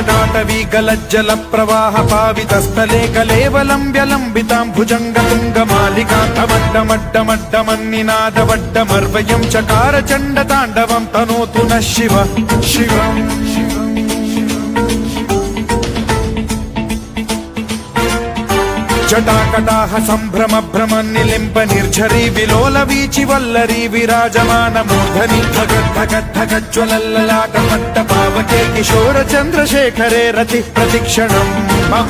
जटाटवी गलज्जल प्रवाह पावितस्थले कलेवलं व्यलम्बितां भुजङ्गतुङ्गमालिकान्तमड्डमड्डमड्डमन्निनादवड्डमर्वयं चकार चण्डताण्डवं तनोतु नः शिव शिवम् जटाकटाह सम्भ्रम भ्रम निलिम्ब निर्झरी विलोल वीचि वल्लरी विराजमान मूर्धनि धगद्धगद्धगज्ज्वलल्ललाट मट्ट पावके किशोर चन्द्रशेखरे रति प्रतिक्षणम् मम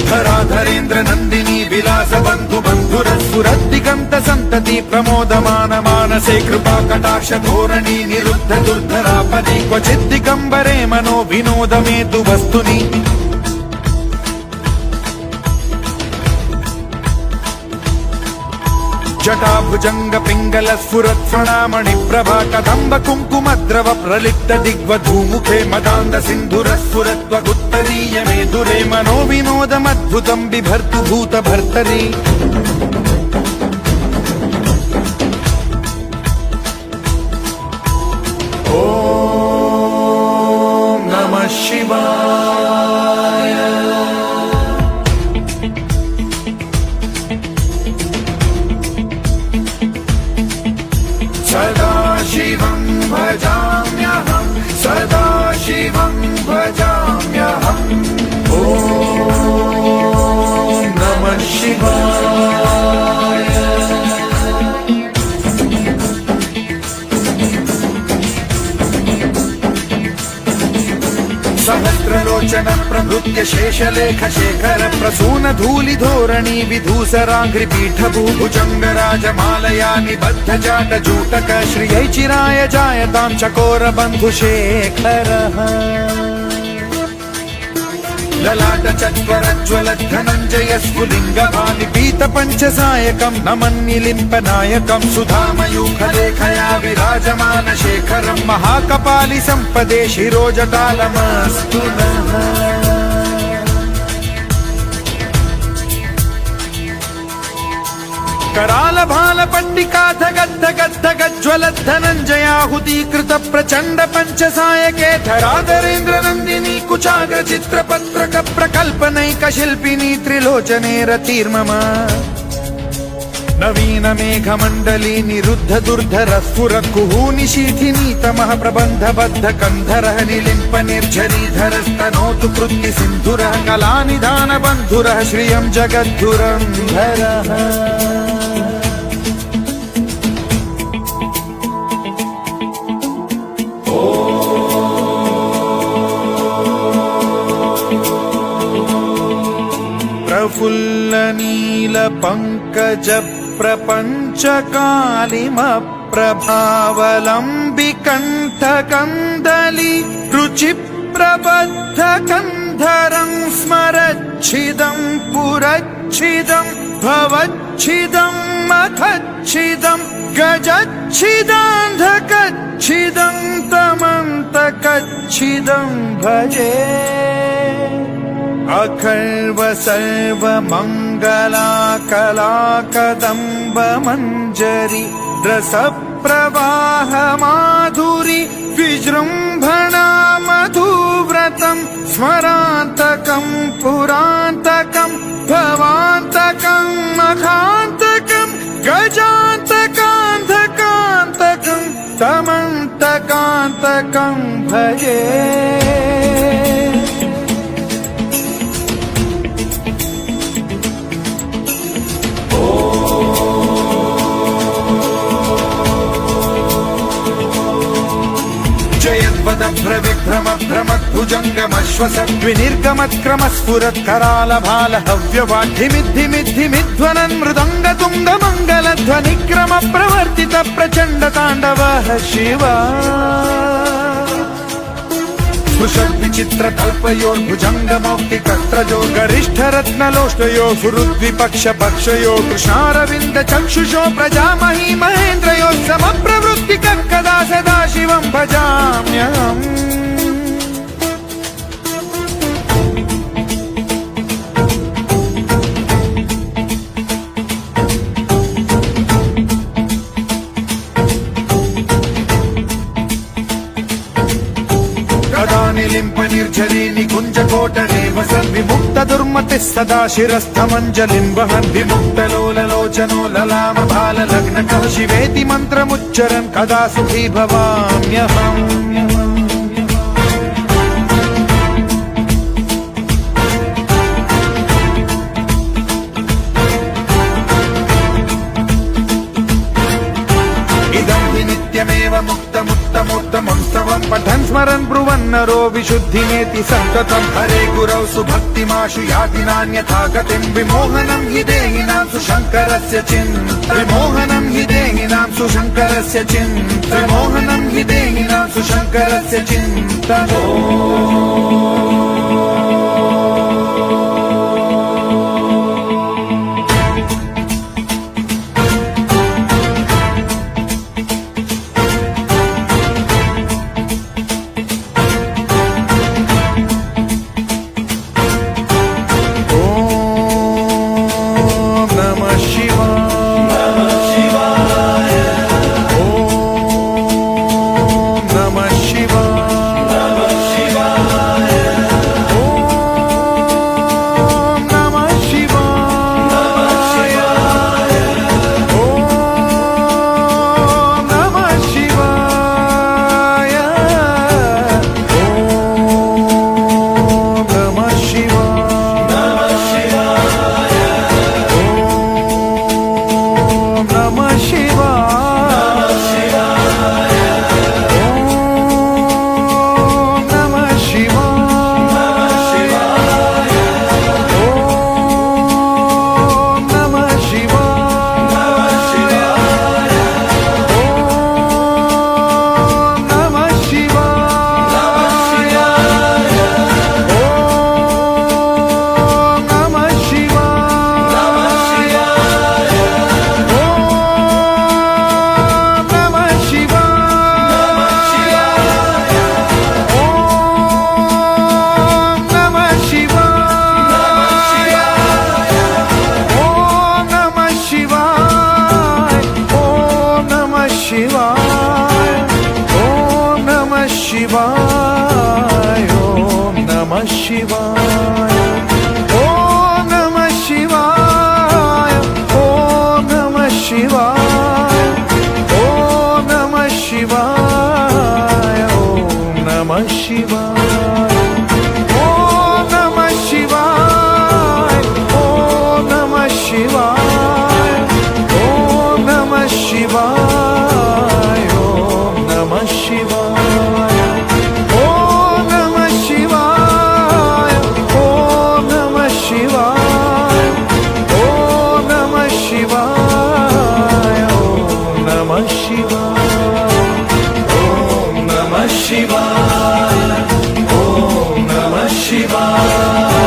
धराधरेन्द्र नन्दिनी विलास बन्धु बन्धुरस्फुरद्दिगन्त सन्तति प्रमोदमान मानसे कृपा कटाक्ष धोरणी निरुद्ध दुर्धरापदि क्वचित् दिगम्बरे मनो विनोदमेतु वस्तुनि जटाभुजंग पिंगल स्फुरत् प्रणामणि प्रभा कदम्ब कुङ्कुमद्रव प्रलिप्त दिग्वधूमुखे मदान्द सिन्धुर स्फुरत्वगुत्तरीय मेधुरे मनो विनोदमद्भुतं बिभर्तु भूत भर्तरि ॐ नमः शिवाय सदा शिवं भजाम्यहं सदा शिवं भजाम्यहम् ॐ नमः शिवाय सहस्रलोचन प्रभृत्य शेषलेख शेखर प्रसून धूलि धोरणी विधूसराघ्रि पीठ भूभुजंगराजमालया निबद्ध जाट जूटक श्रियै चिराय जायतां चकोर बन्धु शेखरः ललाट चत्वरज्ज्वल धनञ्जय स्फुलिङ्गभानि पीत पञ्चसायकं नमन्निलिम्पनायकं सुधामयूखलेखया विराजमान शेखरं महाकपालि सम्पदे शिरोजटालमस्तु नः कराल भाल पट्टिका धगद्धगद्धगज्ज्वल धनञ्जयाहुतीकृत प्रचण्ड पञ्चसायके धराधरेन्द्र नन्दिनी कुचाग्र चित्रपत्रक प्रकल्पनैक शिल्पिनी त्रिलोचने रतिर्मम नवीन मेघमण्डली निरुद्ध दुर्धर स्फुर कुहूनि शीठिनी तमः प्रबन्ध बद्ध कन्धरः निलिम्प निर्झरीधरस्तनोतु कृत्ति सिन्धुरः कलानिधान बन्धुरः श्रियं जगद्धुरन्धरः प्रफुल्ल नील पंकज प्रपंच कालिम प्रभावलंबि कंठ कंदली रुचि प्रबद्ध कंधरं स्मरच्छिदं पुरच्छिदं भवच्छिदं मखच्छिदं गजच्छिदान्धकच्छिदं तमन्तकच्छिदं भजे अखर्व सर्व मंगला कला कदम्ब मंजरी रस प्रवाह माधुरी विजृंभणा मधुव्रतं स्मरान्तकं पुरान्तकं भवान्तकं मखान्तकं गजान्तकान्धकान्तकं तमन्तकान्तकं भजे विभ्रम भ्रमद्भुजङ्गमश्वसद्विनिर्गमत्क्रम स्फुरत् कराल भाल हव्यवाढ्यमिद्धिमिद्धिमिध्वनन् मृदङ्ग तुङ्ग मङ्गलध्वनिक्रम प्रवर्तित प्रचण्ड ताण्डवः शिवा स्पृशद्विचित्र कल्पयोर्भुजङ्गमौक्तिकस्त्रजो गरिष्ठ रत्नलोष्टयो फुरुद्विपक्ष पक्षयो कृष्णारविन्द चक्षुषो प्रजामही महेन्द्रयो समप्रवृत्ति कदा सदा शिवं भजाम्यहम् निर्झरी निकुञ्जकोटरे वसन् विमुक्त दुर्मतिः सदा शिरस्थमञ्जलिं वहन् विमुक्तलोललोचनो ललाम बाललग्नकः शिवेति मन्त्रमुच्चरन् कदा सुखी भवाम्यहम् नित्यमेव मुक्तमुत्तमोत्तमं पठन् स्मरन् ब्रुवन्नरो विशुद्धिमेति सन्ततम् हरे गुरौ सुभक्तिमाशु याति नान्यथा गतिं विमोहनं हि देहिनां सुशङ्करस्य विमोहनं हि देहिनां सुशङ्करस्य विमोहनं हि देहिनां सुशङ्करस्य चिन्तनो Shiva, Om Namah Shivaya.